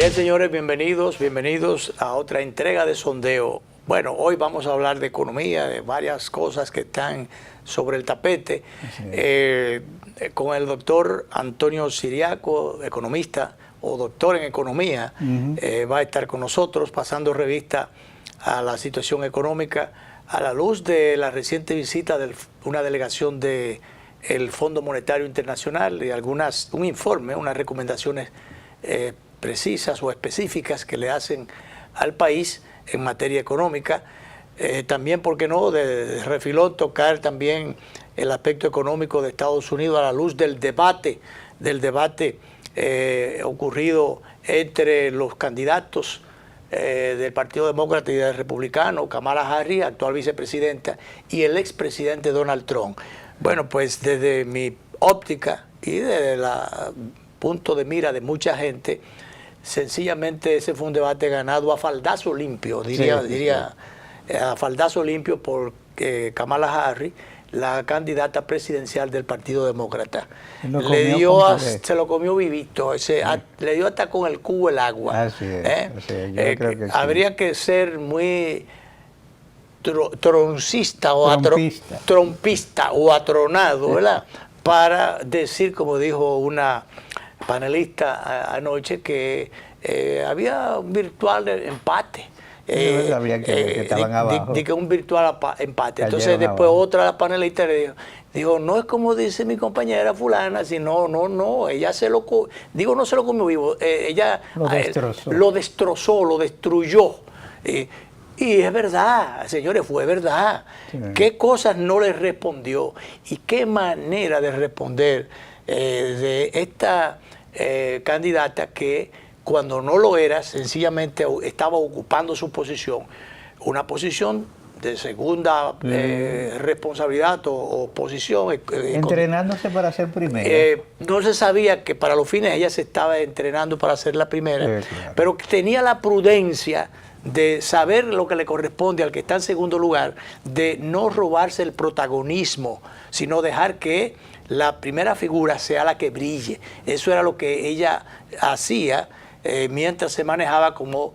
Bien, señores, bienvenidos a otra entrega de Sondeo. Bueno, hoy vamos a hablar de economía, de varias cosas que están sobre el tapete, con el doctor Antonio Siriaco, economista o doctor en economía, va a estar con nosotros pasando revista a la situación económica a la luz de la reciente visita de una delegación del Fondo Monetario Internacional y un informe, unas recomendaciones precisas o específicas que le hacen al país en materia económica. También, ¿por qué no?, de refilón tocar también el aspecto económico de Estados Unidos a la luz del debate ocurrido entre los candidatos del Partido Demócrata y del Republicano, Kamala Harris, actual vicepresidenta, y el expresidente Donald Trump. Bueno, pues desde mi óptica y desde el punto de mira de mucha gente, sencillamente ese fue un debate ganado a faldazo limpio, diría a faldazo limpio por Kamala Harris, la candidata presidencial del Partido Demócrata. Se lo comió vivito, le dio hasta con el cubo el agua. Así es, yo creo que habría que ser muy trompista o atronado, ¿verdad? Para decir, como dijo una panelista anoche, que había un virtual empate. Sabía que estaban abajo. Que un virtual empate. Entonces después otra panelista le dijo, no es como dice mi compañera fulana, sino no, ella no se lo comió vivo, ella lo destrozó, lo destruyó. Y es verdad, señores, fue verdad. Sí. ¿Qué cosas no le respondió? Y qué manera de responder de esta candidata que cuando no lo era, sencillamente estaba ocupando su posición, una posición de segunda responsabilidad o posición. Entrenándose para ser primera. No se sabía que para los fines ella se estaba entrenando para ser la primera, claro, pero tenía la prudencia de saber lo que le corresponde al que está en segundo lugar, de no robarse el protagonismo, sino dejar que la primera figura sea la que brille. Eso era lo que ella hacía mientras se manejaba como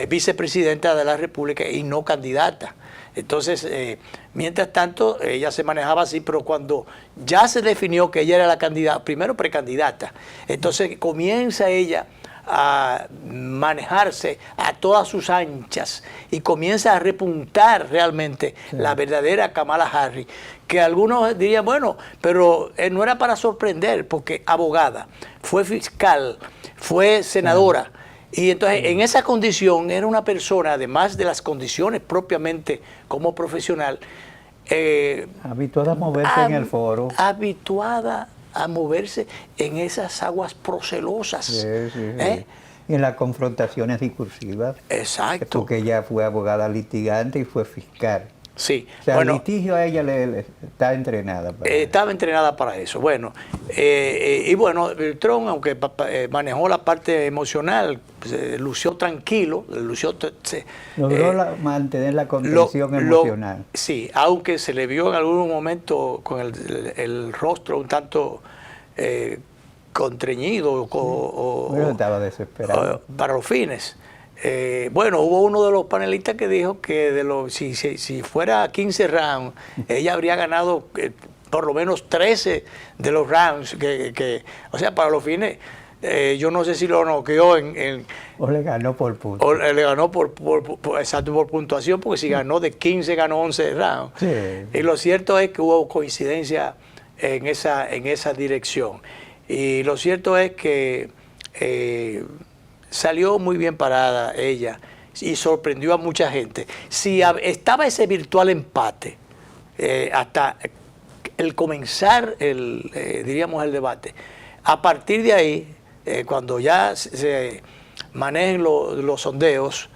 vicepresidenta de la República y no candidata. Entonces, mientras tanto, ella se manejaba así, pero cuando ya se definió que ella era la candidata, primero precandidata, entonces comienza ella a manejarse a todas sus anchas y comienza a repuntar realmente la verdadera Kamala Harris, que algunos dirían, bueno, pero no era para sorprender, porque abogada, fue fiscal, fue senadora, y entonces en esa condición era una persona, además de las condiciones propiamente como profesional, habituada a moverse en el foro, habituada a moverse en esas aguas procelosas. Sí. Y en las confrontaciones discursivas. Exacto. Porque ella fue abogada litigante y fue fiscal. Sí. O sea, bueno, el litigio a ella le está entrenada para estaba entrenada para eso. Bueno, y bueno, Trump, aunque manejó la parte emocional, lució tranquilo, logró mantener la contención emocional. Sí, aunque se le vio en algún momento con el rostro un tanto contrañido. Bueno, estaba desesperado. Para los fines. Bueno, hubo uno de los panelistas que dijo que si fuera 15 rounds, ella habría ganado por lo menos 13 de los rounds, o sea, para los fines, yo no sé si lo noqueó o le ganó por puntos. O le ganó por puntuación, porque si ganó de 15, ganó 11 rounds. Sí. Y lo cierto es que hubo coincidencia en esa dirección. Y lo cierto es que salió muy bien parada ella y sorprendió a mucha gente. Si estaba ese virtual empate hasta el comenzar diríamos el debate, a partir de ahí, cuando ya se manejen los sondeos,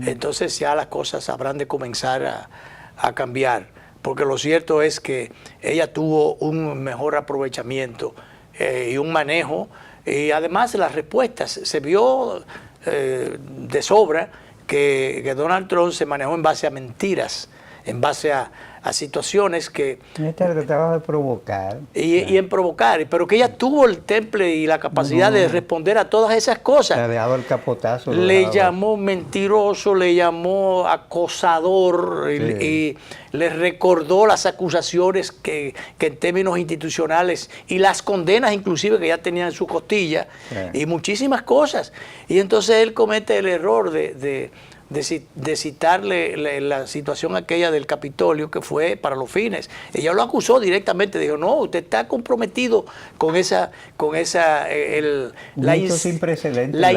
entonces ya las cosas habrán de comenzar a cambiar, porque lo cierto es que ella tuvo un mejor aprovechamiento y un manejo. Y además las respuestas, se vio de sobra que Donald Trump se manejó en base a mentiras, en base a a situaciones que... Trataba de provocar. Y en provocar, pero que ella tuvo el temple y la capacidad de responder a todas esas cosas. Le ha dejado el capotazo. Le llamó mentiroso, le llamó acosador y le recordó las acusaciones que en términos institucionales y las condenas inclusive que ya tenía en su costilla y muchísimas cosas. Y entonces él comete el error de citarle la situación aquella del Capitolio, que fue para los fines. Ella lo acusó directamente, dijo, no, usted está comprometido con la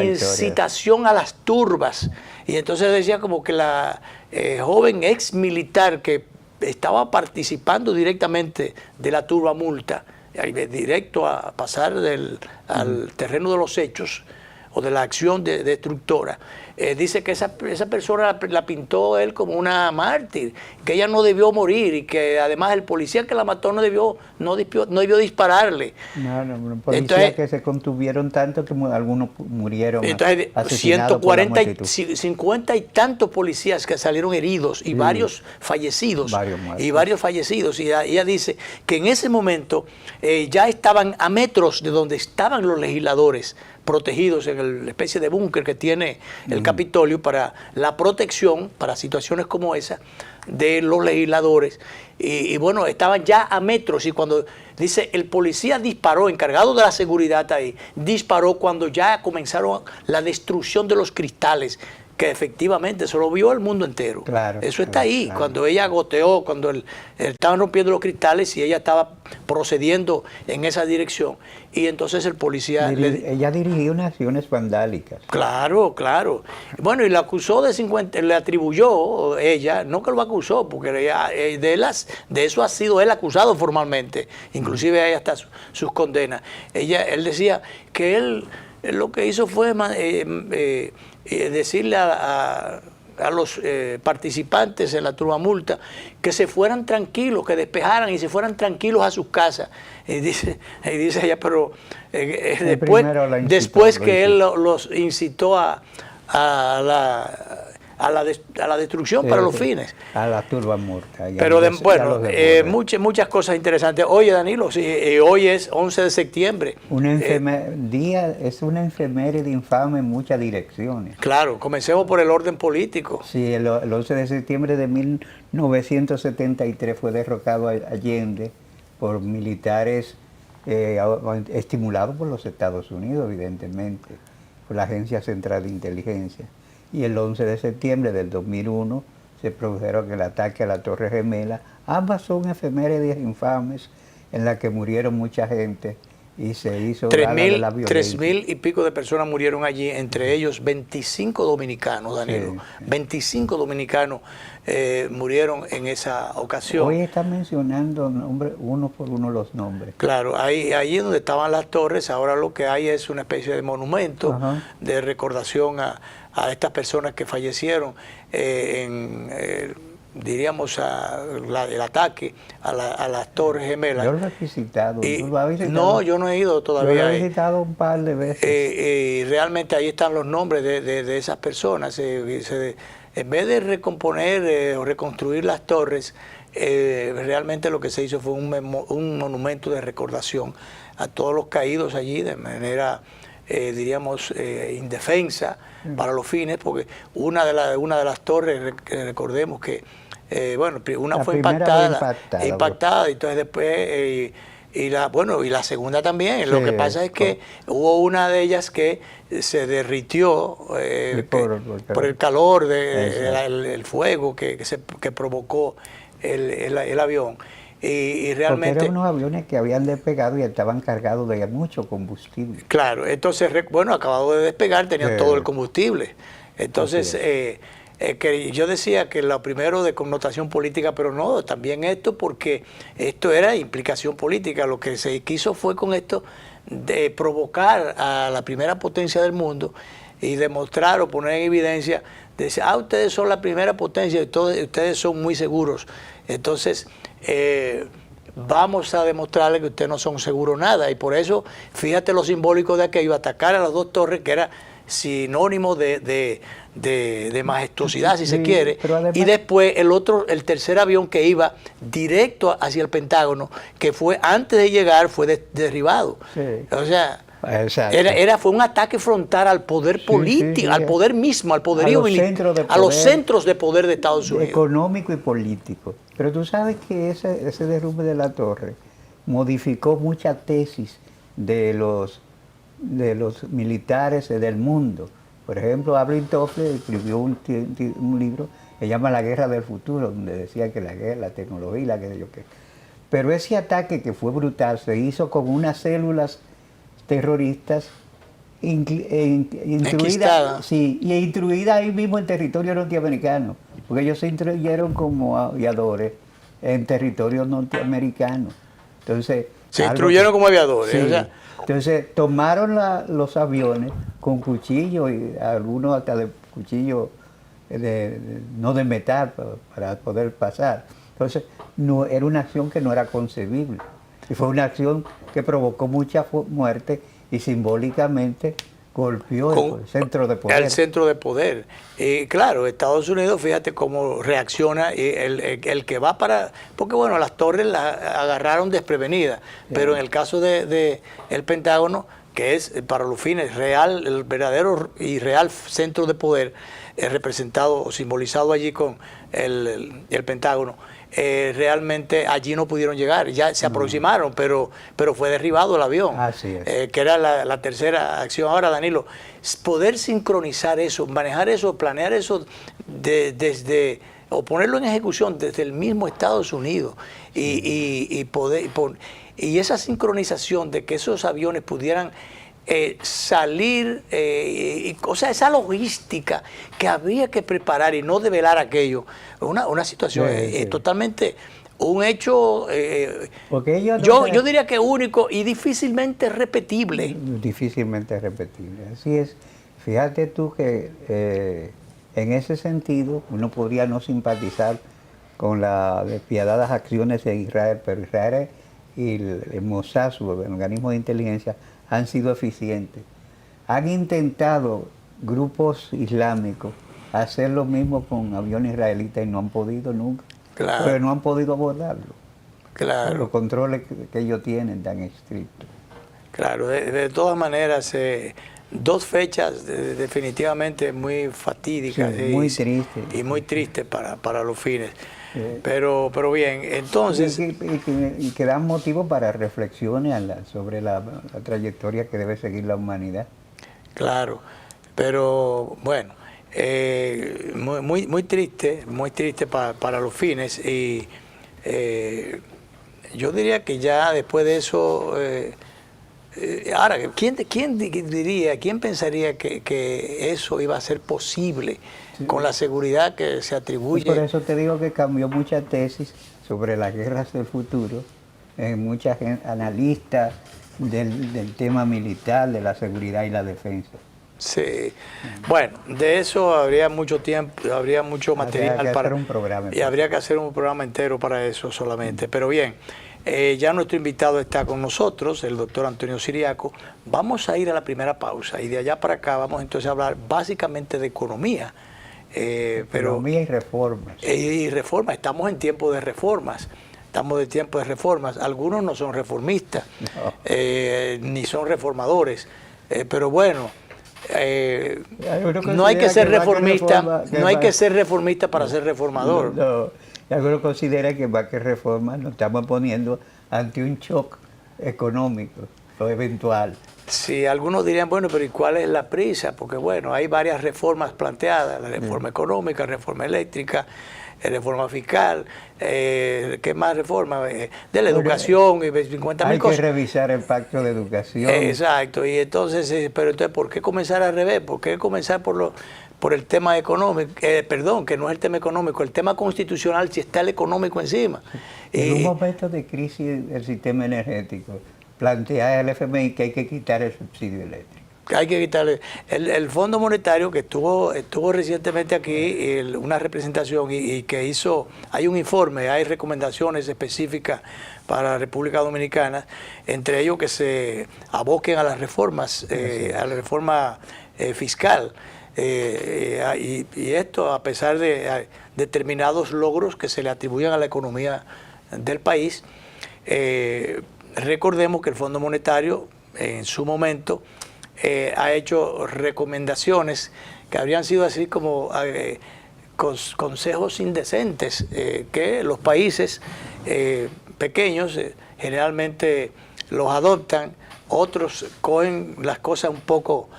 incitación a las turbas. Y entonces decía como que la joven ex militar que estaba participando directamente de la turba multa, directo a pasar al terreno de los hechos o de la acción destructora, dice que esa persona la pintó él como una mártir, que ella no debió morir y que además el policía que la mató no debió dispararle. Policías entonces, que se contuvieron tanto que algunos murieron. Entonces, 50 y tantos policías que salieron heridos y varios fallecidos. Y ella dice que en ese momento ya estaban a metros de donde estaban los legisladores, protegidos en la especie de búnker que tiene el Capitolio para la protección, para situaciones como esa, de los legisladores. Y bueno, estaban ya a metros, y cuando dice el policía disparó, encargado de la seguridad ahí, disparó cuando ya comenzaron la destrucción de los cristales, que efectivamente eso lo vio el mundo entero. Eso está ahí. Cuando ella goteó, cuando estaban rompiendo los cristales y ella estaba procediendo en esa dirección. Y entonces el policía... Ella dirigió unas acciones vandálicas. Claro. Bueno, y la acusó le atribuyó ella, no que lo acusó, porque de eso ha sido él acusado formalmente. Inclusive hay hasta sus condenas. Él decía que él lo que hizo fue decirle a los participantes en la turba multa que se fueran tranquilos, que despejaran y se fueran tranquilos a sus casas. Y dice ella, pero después que él los incitó a la destrucción para los fines. A la turba muerta. Pero bueno, muchas cosas interesantes. Oye, Danilo, hoy es 11 de septiembre. Es una efeméride infame en muchas direcciones. Claro, comencemos por el orden político. Sí, el 11 de septiembre de 1973 fue derrocado Allende por militares estimulados por los Estados Unidos, evidentemente, por la Agencia Central de Inteligencia. Y el 11 de septiembre del 2001 se produjeron el ataque a la Torre Gemela. Ambas son efemérides infames en las que murieron mucha gente y se hizo gala de la violencia. 3.000 y pico de personas murieron allí, entre ellos 25 dominicanos, Danilo. 25 dominicanos murieron en esa ocasión. Hoy están mencionando uno por uno los nombres. Claro, ahí donde estaban las torres, ahora lo que hay es una especie de monumento de recordación a estas personas que fallecieron diríamos, el ataque a las Torres Gemelas. Yo lo he visitado. No, yo no he ido todavía. Yo lo he visitado un par de veces. Y realmente ahí están los nombres de esas personas. En vez de recomponer o reconstruir las torres, realmente lo que se hizo fue un monumento de recordación a todos los caídos allí de manera, diríamos, indefensa para los fines, porque una de las torres, recordemos que, una fue impactada, y entonces después, y la segunda también. Lo que pasa es que hubo una de ellas que se derritió por el calor del fuego que provocó el avión. Y realmente... Porque eran unos aviones que habían despegado y estaban cargados de mucho combustible. Claro, entonces, acabado de despegar, tenían todo el combustible. Entonces, que yo decía que lo primero de connotación política, pero no, también esto, porque esto era implicación política. Lo que se quiso fue con esto de provocar a la primera potencia del mundo y demostrar o poner en evidencia, decir, ustedes son la primera potencia y ustedes son muy seguros. Entonces, vamos a demostrarle que ustedes no son seguros nada. Y por eso, fíjate lo simbólico de aquello, atacar a las dos torres, que era sinónimo de majestuosidad, si se quiere, además, y después el tercer avión que iba directo hacia el Pentágono, que fue antes de llegar, fue derribado. Sí. O sea, exacto. fue un ataque frontal al poder político, al poder mismo, al poderío militar, a los centros de poder de Estados Unidos. Económico y político. Pero tú sabes que ese derrumbe de la torre modificó muchas tesis de los militares del mundo. Por ejemplo, Abraham Toffler escribió un libro que se llama La Guerra del Futuro, donde decía que la guerra, la tecnología y la guerra, yo qué. Pero ese ataque, que fue brutal, se hizo con unas células terroristas instruidas, sí, y instruidas ahí mismo en territorio norteamericano, porque ellos se instruyeron como aviadores en territorio norteamericano. Entonces, se instruyeron como aviadores. Sí. O sea, entonces tomaron los aviones con cuchillos, y algunos hasta de cuchillos no de metal, para poder pasar. Entonces no, era una acción que no era concebible. Y fue una acción que provocó mucha muerte y simbólicamente golpeó el centro de poder. El centro de poder. Claro, Estados Unidos, fíjate cómo reacciona el que va para... Porque bueno, las torres las agarraron desprevenidas, pero en el caso de el Pentágono, que es para los fines real, el verdadero y real centro de poder, representado o simbolizado allí con el Pentágono, realmente allí no pudieron llegar, ya se aproximaron, pero fue derribado el avión. Así es. Que era la tercera acción. Ahora, Danilo, poder sincronizar eso, manejar eso, planear eso desde, o ponerlo en ejecución desde el mismo Estados Unidos, y esa sincronización de que esos aviones pudieran salir, o sea, esa logística que había que preparar y no develar aquello, una situación totalmente, un hecho, yo diría que único y difícilmente repetible. Difícilmente repetible, así es. Fíjate tú que en ese sentido uno podría no simpatizar con las despiadadas acciones de Israel, pero Israel y el Mossad, su organismo de inteligencia, han sido eficientes. Han intentado grupos islámicos hacer lo mismo con aviones israelitas y no han podido nunca. Claro. Pero no han podido abordarlo. Claro. Los controles que ellos tienen tan estrictos. Claro, de todas maneras, dos fechas definitivamente muy fatídicas, sí, muy tristes. Y muy tristes para los fines. Pero bien, entonces... Y que dan motivo para reflexiones sobre la trayectoria que debe seguir la humanidad. Claro, pero bueno, muy triste para los fines, y yo diría que ya después de eso... ahora, ¿quién pensaría que eso iba a ser posible con la seguridad que se atribuye? Por eso te digo que cambió muchas tesis sobre las guerras del futuro, muchas analistas del tema militar, de la seguridad y la defensa. Sí, bueno, de eso habría mucho tiempo, habría mucho material para hacer un programa. Y habría que hacer un programa entero para eso solamente. Pero bien, ya nuestro invitado está con nosotros, el doctor Antonio Siriaco. Vamos a ir a la primera pausa y de allá para acá vamos entonces a hablar básicamente de economía. Economía y reformas. Y reformas, estamos en tiempo de reformas. Estamos en tiempo de reformas. Algunos no son reformistas, ni son reformadores. Pero bueno, no hay que ser reformista, no hay que ser reformista para ser reformador. No. Algunos consideran que más que reforma nos estamos poniendo ante un shock económico o eventual. Sí, algunos dirían, bueno, pero ¿y cuál es la prisa? Porque bueno, hay varias reformas planteadas, la reforma económica, reforma eléctrica, reforma fiscal, ¿qué más reforma? De la educación, y 50.000 cosas. Hay que revisar el pacto de educación. Exacto, y entonces, pero entonces, ¿por qué comenzar al revés? ¿Por qué comenzar por el tema económico? Perdón, que no es el tema económico, el tema constitucional, si está el económico encima. En un momento de crisis del sistema energético, plantea el FMI que hay que quitar el subsidio eléctrico. hay que quitarle. El Fondo Monetario, que estuvo recientemente aquí, una representación y que hizo, hay un informe, hay recomendaciones específicas para la República Dominicana, entre ellos que se aboquen a las reformas, a la reforma fiscal. Y esto a pesar de determinados logros que se le atribuyen a la economía del país. Recordemos que el Fondo Monetario en su momento ha hecho recomendaciones que habrían sido así como consejos indecentes que los países pequeños generalmente los adoptan, otros cogen las cosas un poco...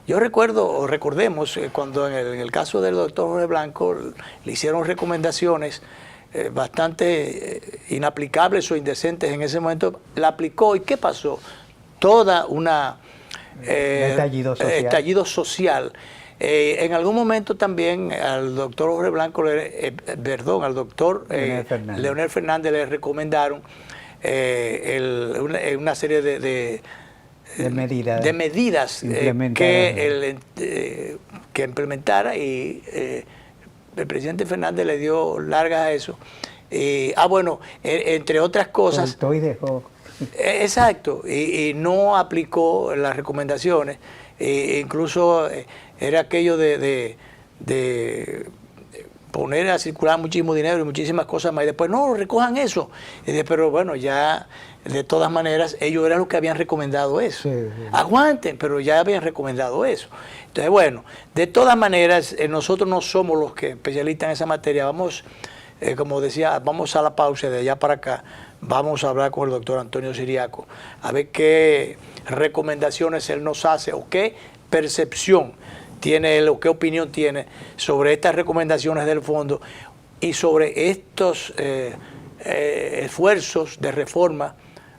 yo recordemos cuando en el caso del doctor Jorge Blanco le hicieron recomendaciones bastante inaplicables o indecentes en ese momento, la aplicó y ¿qué pasó? Toda una estallido social. En algún momento también al doctor Jorge Blanco, al doctor Leonel Fernández le recomendaron una serie de medidas que implementara y el presidente Fernández le dio largas a eso. Bueno, entre otras cosas... Soltó y dejó. Exacto, y no aplicó las recomendaciones. Incluso era aquello de poner a circular muchísimo dinero y muchísimas cosas más. Y después, no, recojan eso. Pero bueno, ya de todas maneras, ellos eran los que habían recomendado eso. Sí, sí. Aguanten, pero ya habían recomendado eso. Entonces, bueno, de todas maneras, nosotros no somos los que especialistas en esa materia. Vamos, como decía, vamos a la pausa de allá para acá. Vamos a hablar con el doctor Antonio Siriaco a ver qué recomendaciones él nos hace o qué percepción tiene él o qué opinión tiene sobre estas recomendaciones del fondo y sobre estos esfuerzos de reforma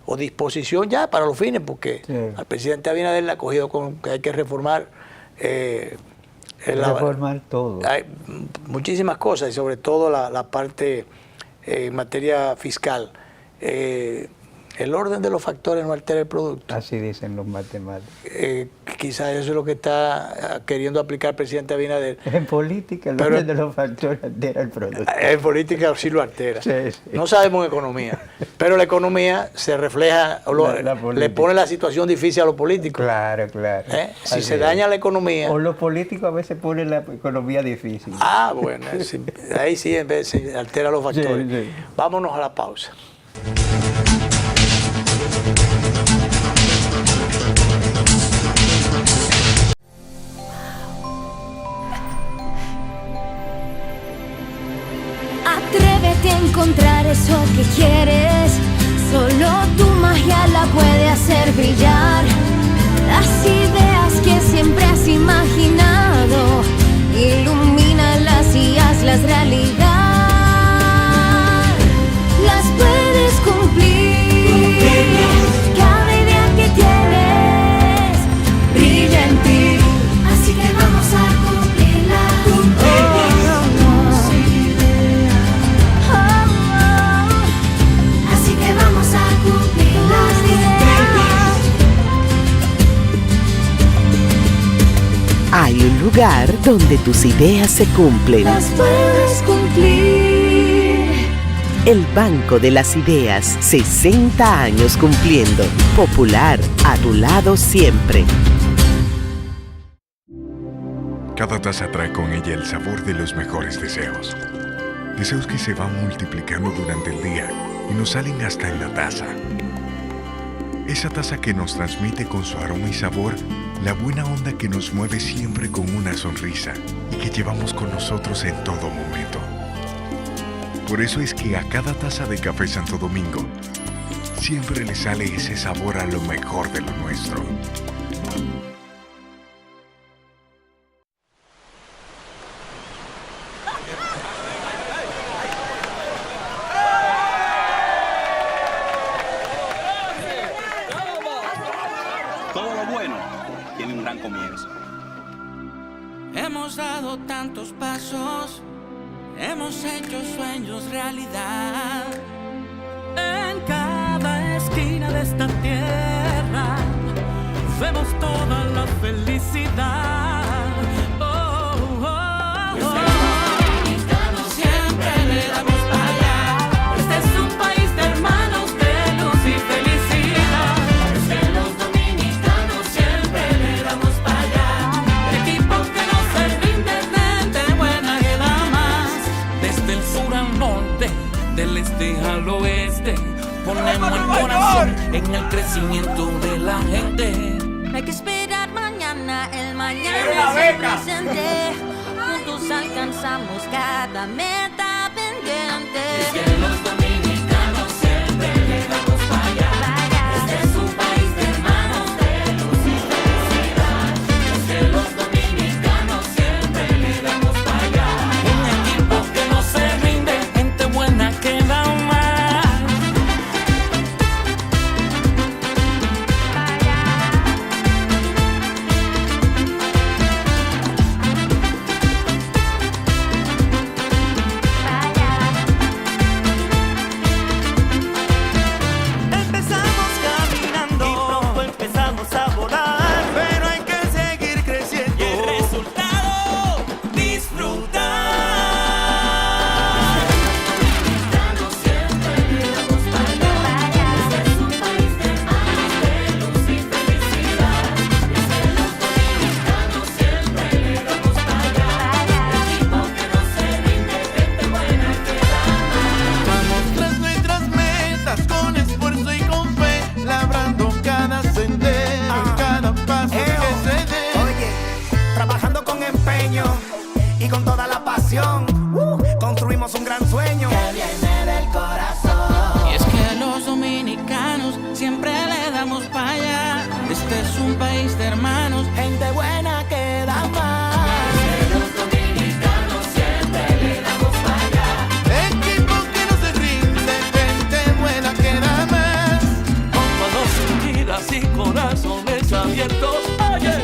o disposición ya para los fines, porque al presidente Abinader le ha cogido con que hay que reformar reformar todo. Hay muchísimas cosas y sobre todo la parte en materia fiscal. El orden de los factores no altera el producto. Así dicen los matemáticos. Quizás eso es lo que está queriendo aplicar el presidente Abinader. En política el orden de los factores altera el producto. En política sí lo altera. Sí, sí. No sabemos en economía, pero la economía se refleja, le pone la situación difícil a los políticos. Claro, claro. Si se daña la economía... O los políticos a veces ponen la economía difícil. Bueno, ahí sí en vez se altera los factores. Sí, sí. Vámonos a la pausa. Atrévete a encontrar eso que quieres. Solo tu magia la puede hacer brillar. Las ideas que siempre has imaginado, ilumínalas y hazlas realidad. Las puedes cumplir. Cada idea que tienes brilla en ti. Así que vamos a cumplirla. Así que vamos a cumplir las ideas. Hay un lugar donde tus ideas se cumplen. Las puedes cumplir. El Banco de las Ideas, 60 años cumpliendo. Popular, a tu lado siempre. Cada taza trae con ella el sabor de los mejores deseos. Deseos que se van multiplicando durante el día y nos salen hasta en la taza. Esa taza que nos transmite con su aroma y sabor la buena onda que nos mueve siempre con una sonrisa y que llevamos con nosotros en todo momento. Por eso es que a cada taza de Café Santo Domingo siempre le sale ese sabor a lo mejor de lo nuestro. Todo lo bueno tiene un gran comienzo. Hemos dado tantos pasos, hemos hecho sueños realidad. En cada esquina de esta tierra vemos todo en el crecimiento de la gente. No hay que esperar mañana, el mañana es el presente. Juntos alcanzamos cada meta pendiente. Es que los dominicanos siempre le damos para allá. Este es un país de hermanos, de luz y felicidad. Es que los dominicanos siempre le damos para allá. Un equipo que no se rinde, gente buena que da más. Empezamos caminando y pronto empezamos a volar, pero hay que seguir creciendo. Y el resultado, disfrutar. Siempre le damos para allá. Este es un país de hermanos, de luz y felicidad. Es que los dominicanos siempre le damos para allá. Equipo que no se rinde, gente buena que da más. Vamos tras nuestras metas con esfuerzo y con fe, labrando cada sendero, cada paso que se dé. Oye, trabajando con empeño y con toda la pasión, construimos un gran sueño que viene del corazón. Y es que los dominicanos siempre le damos para allá. Este es un país de hermanos, Gente buena que da más. los dominicanos siempre le damos para allá. Equipo que no se rinde, gente buena que da más. Con manos unidas y corazones abiertos,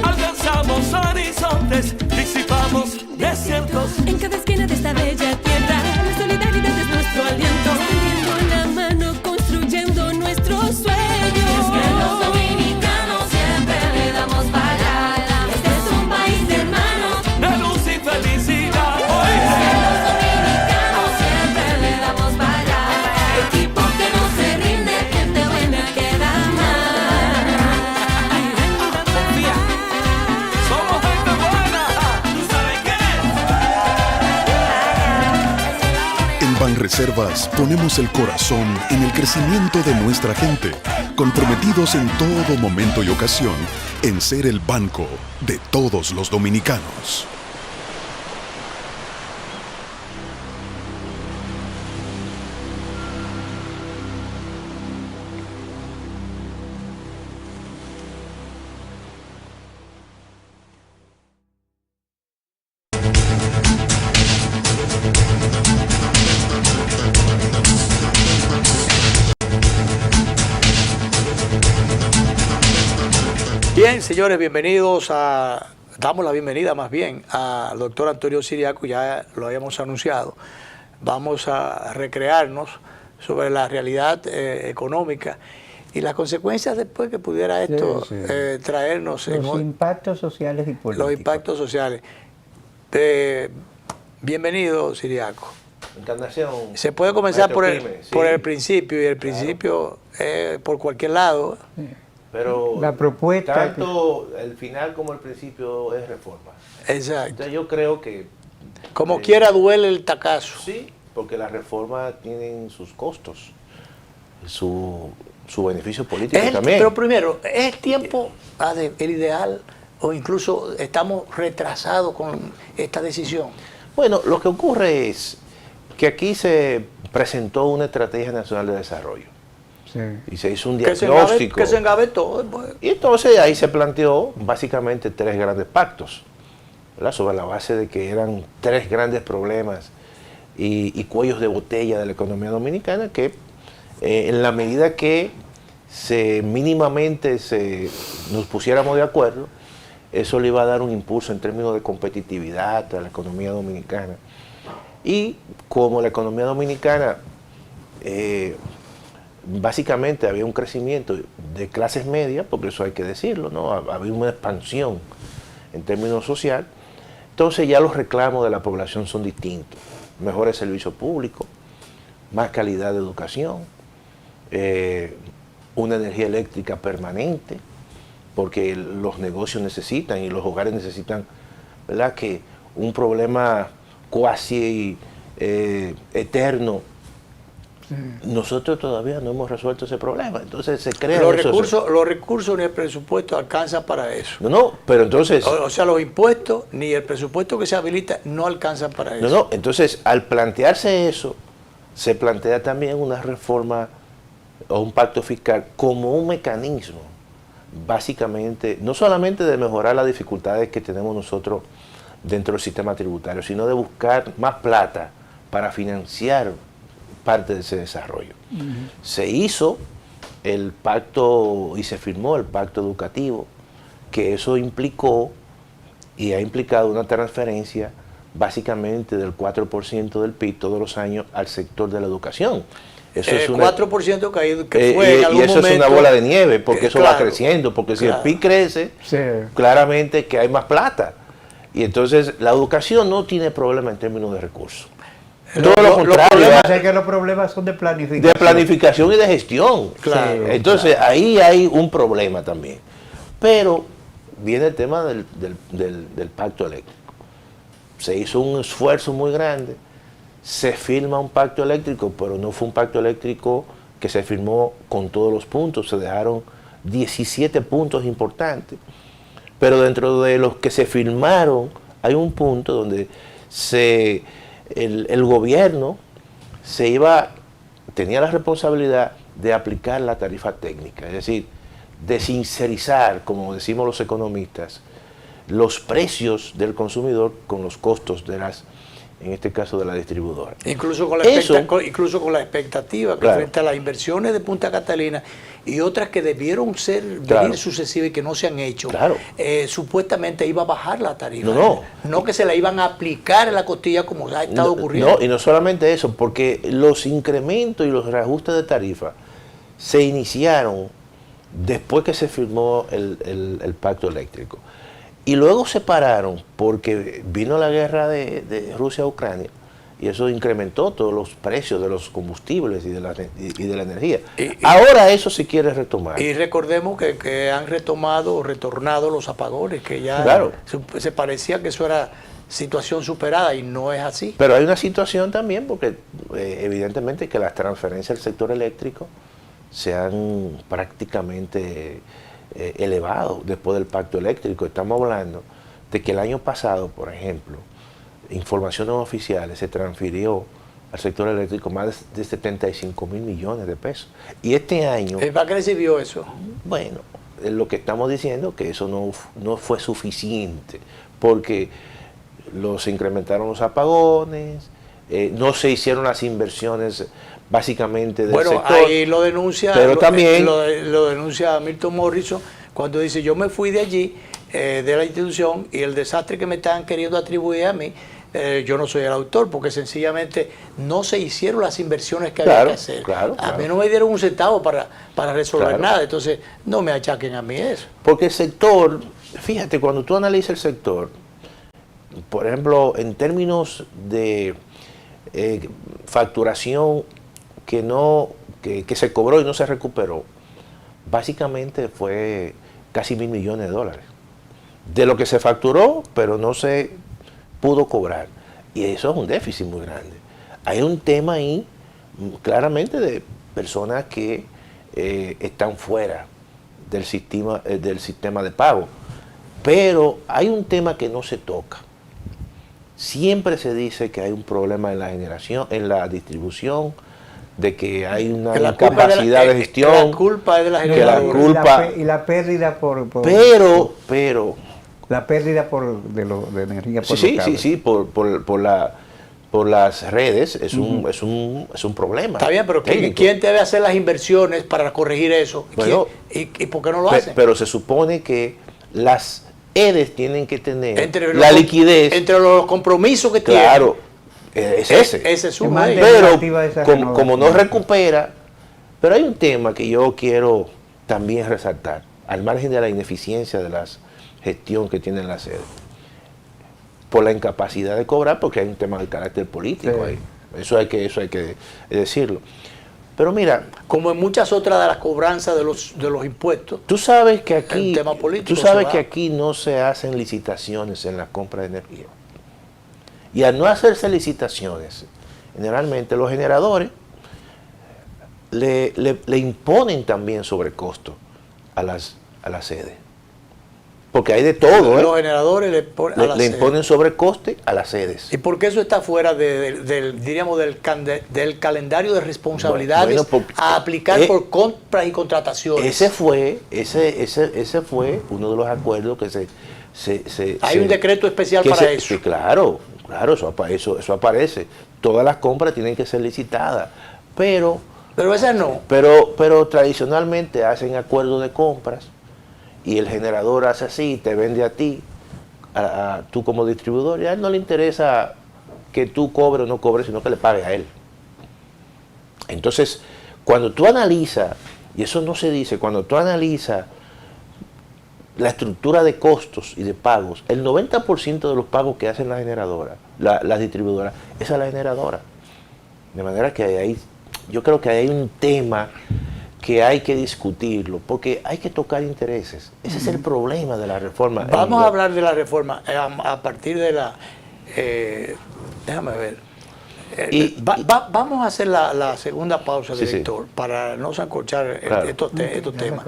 alcanzamos horizontes, disipamos desiertos. En cada esquina de esta bella tierra, la solidaridad es nuestro aliento. Tendiendo la mano, construyendo nuestros sueños. Es que los dominicanos siempre le damos para allá. Este es un país de hermanos. De luz y felicidad. Los dominicanos siempre le damos para allá. Equipo que no se rinde, gente buena que da más. Confía, somos gente buena. ¿Tú sabes qué? En Banreservas ponemos el corazón en el crecimiento de nuestra gente, comprometidos en todo momento y ocasión en ser el banco de todos los dominicanos. Bien, señores, bienvenidos a... Damos la bienvenida más bien al doctor Antonio Siriaco, ya lo habíamos anunciado. Vamos a recrearnos sobre la realidad económica y las consecuencias después que pudiera esto traernos. Los impactos sociales y políticos. Los impactos sociales. Bienvenido, Siriaco. Encarnación. Se puede comenzar por el sí. principio, y el principio por cualquier lado. Pero la propuesta tanto el final como el principio es reforma. Exacto. Entonces yo creo que... Como quiera duele el tacazo. Sí, porque las reformas tienen sus costos, su beneficio político también. Pero primero, ¿es tiempo el ideal o incluso estamos retrasados con esta decisión? Bueno, lo que ocurre es que aquí se presentó una estrategia nacional de desarrollo. Sí. Y se hizo un diagnóstico. Que se engavetó. Pues. Y entonces ahí se planteó básicamente tres grandes pactos, ¿verdad? Sobre la base de que eran tres grandes problemas y cuellos de botella de la economía dominicana que en la medida que mínimamente nos pusiéramos de acuerdo, eso le iba a dar un impulso en términos de competitividad a la economía dominicana. Y como la economía dominicana básicamente había un crecimiento de clases medias, porque eso hay que decirlo, ¿no? Había una expansión en términos social, entonces ya los reclamos de la población son distintos. Mejores servicios públicos, más calidad de educación, una energía eléctrica permanente, porque los negocios necesitan y los hogares necesitan, ¿verdad?, que un problema cuasi eterno Nosotros todavía no hemos resuelto ese problema. Entonces se crea los recursos ni el presupuesto alcanzan para eso. No, pero entonces... O sea, los impuestos ni el presupuesto que se habilita no alcanzan para eso. Entonces al plantearse eso, se plantea también una reforma o un pacto fiscal como un mecanismo, básicamente, no solamente de mejorar las dificultades que tenemos nosotros dentro del sistema tributario, sino de buscar más plata para financiar parte de ese desarrollo. Se hizo el pacto y se firmó el pacto educativo, que eso implicó y ha implicado una transferencia básicamente del 4% del PIB todos los años al sector de la educación. Eso es 4% que fue en algún y eso momento, es una bola de nieve, porque eso claro, va creciendo, porque si claro. el PIB crece, claramente que hay más plata. Y entonces la educación no tiene problema en términos de recursos. Todo lo contrario. Los problemas son de planificación. De planificación y de gestión. Claro, entonces ahí hay un problema también. Pero viene el tema del pacto eléctrico. Se hizo un esfuerzo muy grande, se firma un pacto eléctrico, pero no fue un pacto eléctrico que se firmó con todos los puntos, se dejaron 17 puntos importantes, pero dentro de los que se firmaron hay un punto donde el gobierno tenía la responsabilidad de aplicar la tarifa técnica, es decir, de sincerizar, como decimos los economistas, los precios del consumidor con los costos de en este caso de la distribuidora. Incluso con la expectativa que claro, frente a las inversiones de Punta Catalina y otras que debieron venir sucesivas y que no se han hecho, claro, supuestamente iba a bajar la tarifa. No que se la iban a aplicar en la costilla como ha estado ocurriendo. No, y no solamente eso, porque los incrementos y los reajustes de tarifa se iniciaron después que se firmó el pacto eléctrico. Y luego se pararon porque vino la guerra de Rusia a Ucrania y eso incrementó todos los precios de los combustibles y de la energía. Ahora eso se quiere retomar. Y recordemos que han retornado los apagones, que ya claro, se parecía que eso era situación superada y no es así. Pero hay una situación también porque evidentemente que las transferencias al sector eléctrico se han prácticamente elevado después del pacto eléctrico. Estamos hablando de que el año pasado, por ejemplo, informaciones oficiales, se transfirió al sector eléctrico más de 75 mil millones de pesos. Y este año... ¿Para qué recibió eso? Bueno, es lo que estamos diciendo, que eso no fue suficiente, porque se incrementaron los apagones, no se hicieron las inversiones básicamente del sector. Ahí lo denuncia, pero también lo denuncia Milton Morrison cuando dice: yo me fui de allí, de la institución, y el desastre que me están queriendo atribuir a mí, yo no soy el autor, porque sencillamente no se hicieron las inversiones que había que hacer. A mí no me dieron un centavo para resolver nada, entonces no me achaquen a mí eso. Porque el sector, fíjate, cuando tú analizas el sector, por ejemplo, en términos de facturación que se cobró y no se recuperó, básicamente fue casi $1.000 millones de lo que se facturó, pero no se pudo cobrar. Y eso es un déficit muy grande. Hay un tema ahí claramente de personas que están fuera del sistema de pago. Pero hay un tema que no se toca. Siempre se dice que hay un problema en la generación, en la distribución, de que hay una incapacidad de gestión. La culpa es de la generación. Y la pérdida pero la pérdida de energía por por las redes es un problema. Está bien, pero ¿quién debe hacer las inversiones para corregir eso? Bueno, ¿Y por qué no lo hacen? Pero se supone que las EDES tienen que tener la liquidez. Entre los compromisos que tienen. Ese es un pero como no recupera, pero hay un tema que yo quiero también resaltar, al margen de la ineficiencia de la gestión que tienen las sedes, por la incapacidad de cobrar, porque hay un tema de carácter político ahí. Eso hay que decirlo. Pero mira, como en muchas otras de las cobranzas de los impuestos, tú sabes que aquí, tema político, aquí no se hacen licitaciones en la compra de energía. Y al no hacerse licitaciones, generalmente los generadores le imponen también sobrecosto a las sedes. Porque hay de todo. Los generadores le imponen sobrecoste a las sedes. ¿Y por qué eso está fuera diríamos, del calendario de responsabilidades a aplicar por compras y contrataciones? Ese fue uno de los acuerdos que hay un decreto especial para eso. Sí, claro, eso aparece. Todas las compras tienen que ser licitadas, pero esas no. Pero tradicionalmente hacen acuerdos de compras y el generador hace así, te vende a ti, tú como distribuidor, y a él no le interesa que tú cobres o no cobres, sino que le pague a él. Entonces, cuando tú analizas, y eso no se dice, cuando tú analizas la estructura de costos y de pagos, el 90% de los pagos que hacen las generadoras, las distribuidoras, es a la generadora. De manera que ahí, yo creo que hay un tema que hay que discutirlo, porque hay que tocar intereses. Ese es el problema de la reforma. Vamos a hablar de la reforma a partir de la... déjame ver. Vamos a hacer la segunda pausa, director, para no sancochar estos temas.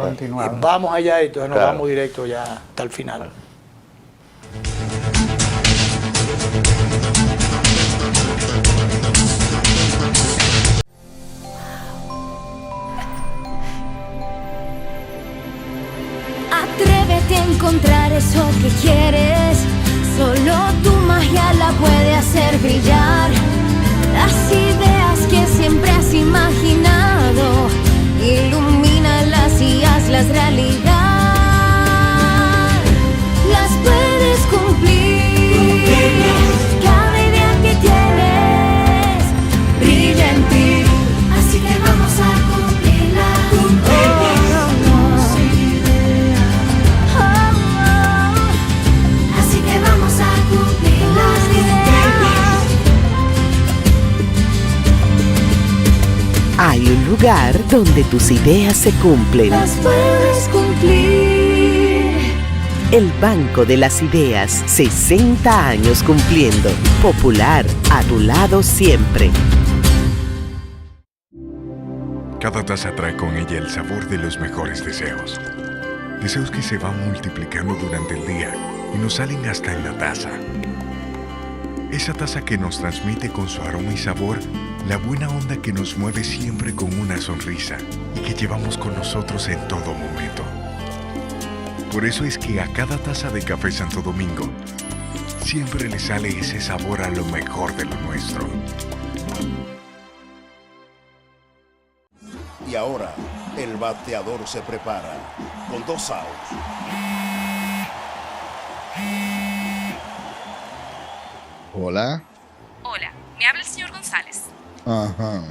Vamos allá, entonces nos vamos directo ya hasta el final. Atrévete a encontrar eso que quieres. Solo tu magia la puede hacer brillar. Las ideas que siempre has imaginado, ilumínalas y hazlas realidad. Las puedes cumplir. Cada idea que tienes brilla en ti. Así que vamos a cumplirla. Así que vamos a cumplir las ideas. Hay un lugar donde tus ideas se cumplen. Las puedes cumplir. El Banco de las Ideas, 60 años cumpliendo. Popular, a tu lado siempre. Cada taza trae con ella el sabor de los mejores deseos. Deseos que se van multiplicando durante el día y nos salen hasta en la taza. Esa taza que nos transmite con su aroma y sabor la buena onda que nos mueve siempre con una sonrisa y que llevamos con nosotros en todo momento. Por eso es que a cada taza de Café Santo Domingo siempre le sale ese sabor a lo mejor de lo nuestro. Y ahora, el bateador se prepara con 2 outs. Hola. Hola, me habla el señor González. Ajá.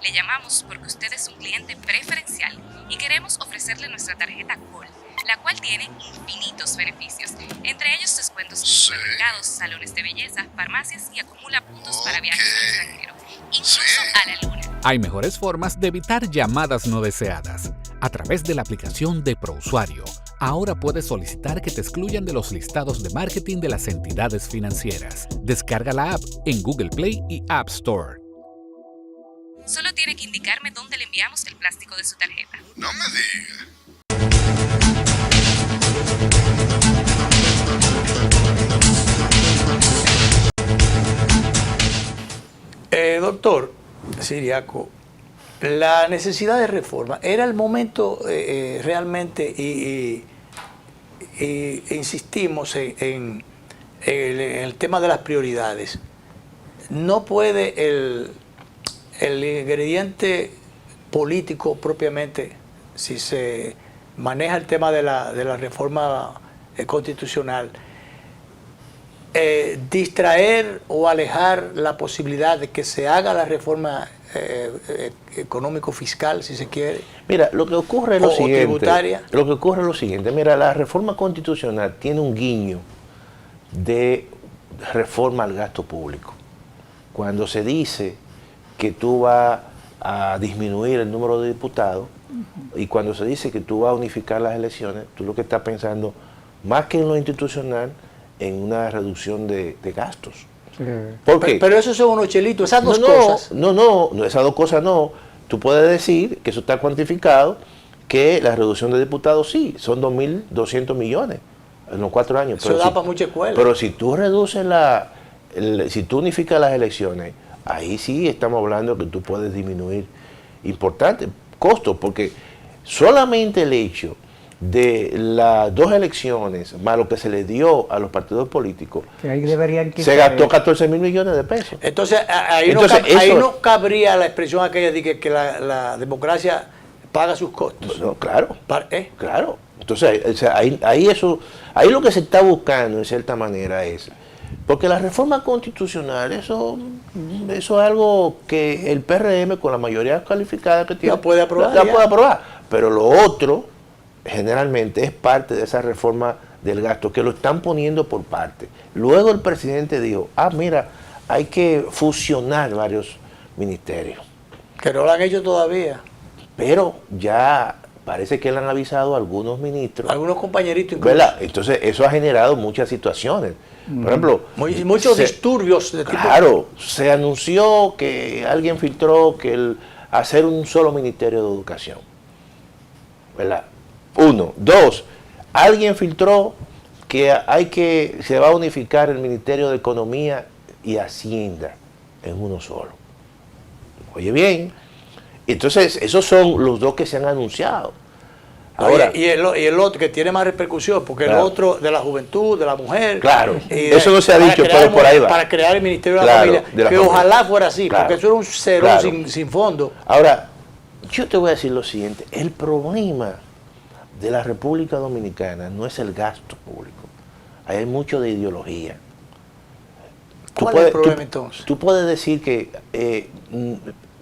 Le llamamos porque usted es un cliente preferencial y queremos ofrecerle nuestra tarjeta Gold, la cual tiene infinitos beneficios, entre ellos descuentos en supermercados, salones de belleza, farmacias y acumula puntos para viajes al extranjero, incluso a la luna. Hay mejores formas de evitar llamadas no deseadas. A través de la aplicación de ProUsuario, ahora puedes solicitar que te excluyan de los listados de marketing de las entidades financieras. Descarga la app en Google Play y App Store. Solo tiene que indicarme dónde le enviamos el plástico de su tarjeta. No me diga. Doctor Siriaco, la necesidad de reforma, ¿era el momento realmente y insistimos en el tema de las prioridades? ¿No puede el ingrediente político propiamente, si se maneja el tema de la reforma constitucional, distraer o alejar la posibilidad de que se haga la reforma económico-fiscal, si se quiere? Mira, lo que ocurre es lo siguiente. Tributaria. Lo que ocurre es lo siguiente. Mira, la reforma constitucional tiene un guiño de reforma al gasto público. Cuando se dice que tú vas a disminuir el número de diputados y cuando se dice que tú vas a unificar las elecciones, tú lo que estás pensando, más que en lo institucional, en una reducción de gastos. ¿Por qué? Pero esos son unos chelitos, esas dos cosas. No, esas dos cosas no, tú puedes decir que eso está cuantificado, que la reducción de diputados sí, son 2.200 millones en los 4 años. Eso da para mucha escuela. Pero si tú reduces si tú unificas las elecciones, ahí sí estamos hablando que tú puedes disminuir importantes costos, porque solamente el hecho de las 2 elecciones, más lo que se le dio a los partidos políticos, que ahí deberían se gastó 14.000 millones de pesos. Entonces, ahí no cabría la expresión aquella de que la democracia paga sus costos. No, claro. Claro. Entonces, o sea, ahí lo que se está buscando, en cierta manera, es... Porque la reforma constitucional, eso es algo que el PRM, con la mayoría calificada que tiene, la puede aprobar. La puede aprobar. Pero lo otro, generalmente, es parte de esa reforma del gasto, que lo están poniendo por parte. Luego el presidente dijo, mira, hay que fusionar varios ministerios. Que no lo han hecho todavía. Pero ya parece que le han avisado a algunos ministros. Algunos compañeritos incluso. ¿Verdad? Entonces eso ha generado muchas situaciones. Por ejemplo, muchos disturbios de tipo. Claro, se anunció que alguien filtró que hacer un solo ministerio de educación. ¿Verdad? 1. 2. Alguien filtró que se va a unificar el Ministerio de Economía y Hacienda en uno solo. Oye bien, entonces esos son los 2 que se han anunciado. Ahora, y el otro que tiene más repercusión, porque el otro de la juventud, de la mujer. Claro, eso no se ha dicho, pero por ahí va. Para crear el Ministerio de la Familia, que ojalá fuera así, porque eso era un cerón sin fondo. Ahora, yo te voy a decir lo siguiente, el problema de la República Dominicana no es el gasto público, ahí hay mucho de ideología. ¿Cuál es el problema entonces? Tú puedes decir que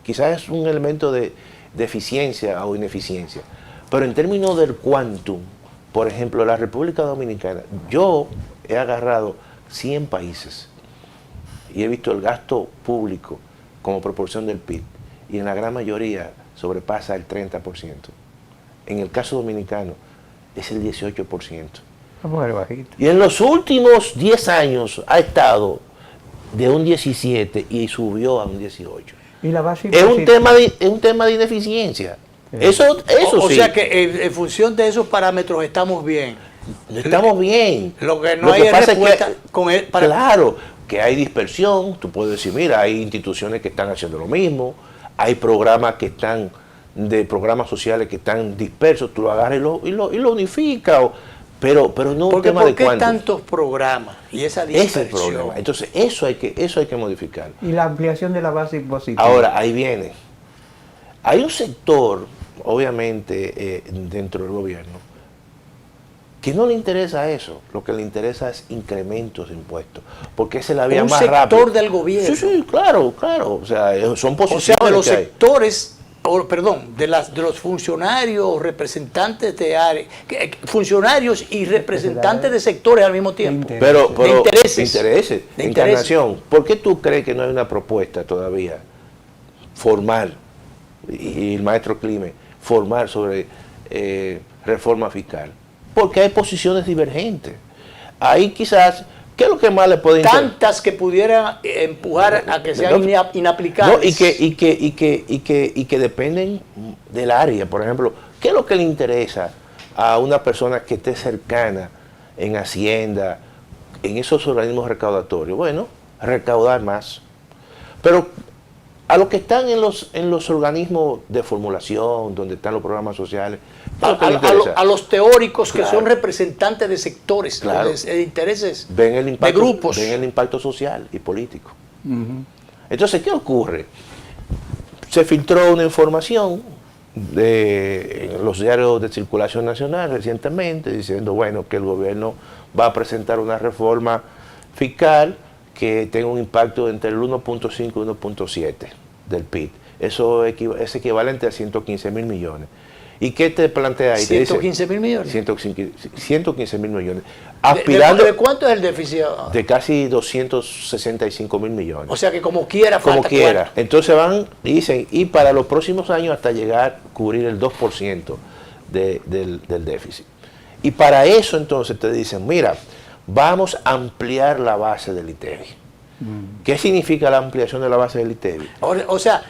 quizás es un elemento de eficiencia o ineficiencia, pero en términos del quantum, por ejemplo, la República Dominicana, yo he agarrado 100 países y he visto el gasto público como proporción del PIB, y en la gran mayoría sobrepasa el 30%. En el caso dominicano es el 18%. Y en los últimos 10 años ha estado de un 17 y subió a un 18. ¿Y la base es un tema de ineficiencia. Eso o sí. sea que en función de esos parámetros estamos bien. Estamos bien. Lo que no hay es respuesta con él. Claro, que hay dispersión. Tú puedes decir, mira, hay instituciones que están haciendo lo mismo, hay programas programas sociales que están dispersos, tú lo agarras y lo unificas. Pero no un tema de cuánto. ¿Por qué tantos programas y esa dispersión? Ese es el problema. Entonces eso hay que modificar. Y la ampliación de la base impositiva. Ahora, ahí viene. Hay un sector, obviamente, dentro del gobierno, que no le interesa eso. Lo que le interesa es incrementos de impuestos, porque esa es la vía más rápida. Un sector del gobierno. Sí, claro. O sea, son posiciones. O sea, de los sectores, de los funcionarios, representantes de área, funcionarios y representantes de sectores al mismo tiempo. Pero de intereses. Encarnación, ¿por qué tú crees que no hay una propuesta todavía formal, y el maestro Clime, formal sobre reforma fiscal? Porque hay posiciones divergentes. Ahí quizás, ¿qué es lo que más le puede interesar? Tantas que pudieran empujar a que sean inaplicables. Y que dependen del área. Por ejemplo, ¿qué es lo que le interesa a una persona que esté cercana en Hacienda, en esos organismos recaudatorios? Bueno, recaudar más. Pero a los que están en los organismos de formulación, donde están los programas sociales, a los teóricos que son representantes de sectores, de intereses, de grupos. Ven el impacto social y político. Entonces, ¿qué ocurre? Se filtró una información en los diarios de circulación nacional recientemente, diciendo, bueno, que el gobierno va a presentar una reforma fiscal que tenga un impacto entre el 1.5 y 1.7 del PIB. Eso es equivalente a 115.000 millones. ¿Y qué te plantea ahí? 115.000 millones. 115.000 millones. Aspirando, ¿De cuánto es el déficit? De casi 265.000 millones. O sea que como quiera falta. Como quiera. ¿Cuánto? Entonces dicen, y para los próximos años hasta llegar a cubrir el 2% del déficit. Y para eso entonces te dicen, mira, vamos a ampliar la base del ITEVI. ¿Qué significa la ampliación de la base del ITEVI? O sea,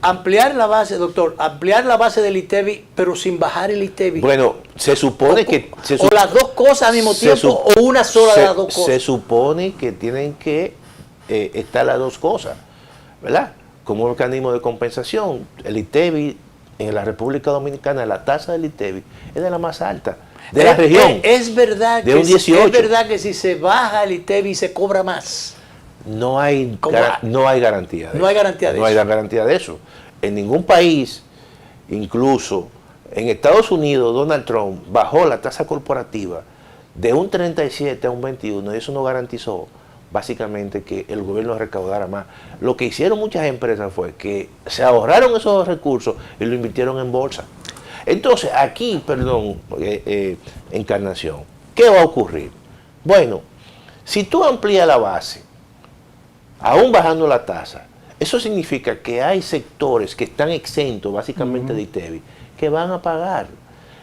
Ampliar la base, doctor, ampliar la base del ITEVI, pero sin bajar el ITEVI. Bueno, se supone que... o las dos cosas al mismo tiempo, o una sola de las dos cosas. Se supone que tienen que estar las dos cosas, ¿verdad? Como un mecanismo de compensación. El ITEVI en la República Dominicana, la tasa del ITEVI es de la más alta de la región. Es verdad, de un 18. Es verdad que si se baja el ITEVI se cobra más. No hay garantía de no hay garantía de eso. No hay garantía de eso. En ningún país, incluso en Estados Unidos, Donald Trump bajó la tasa corporativa de un 37 a un 21 y eso no garantizó básicamente que el gobierno recaudara más. Lo que hicieron muchas empresas fue que se ahorraron esos recursos y lo invirtieron en bolsa. Entonces, aquí, Encarnación, ¿qué va a ocurrir? Bueno, si tú amplías la base, aún bajando la tasa, eso significa que hay sectores que están exentos básicamente de ITEVI que van a pagar.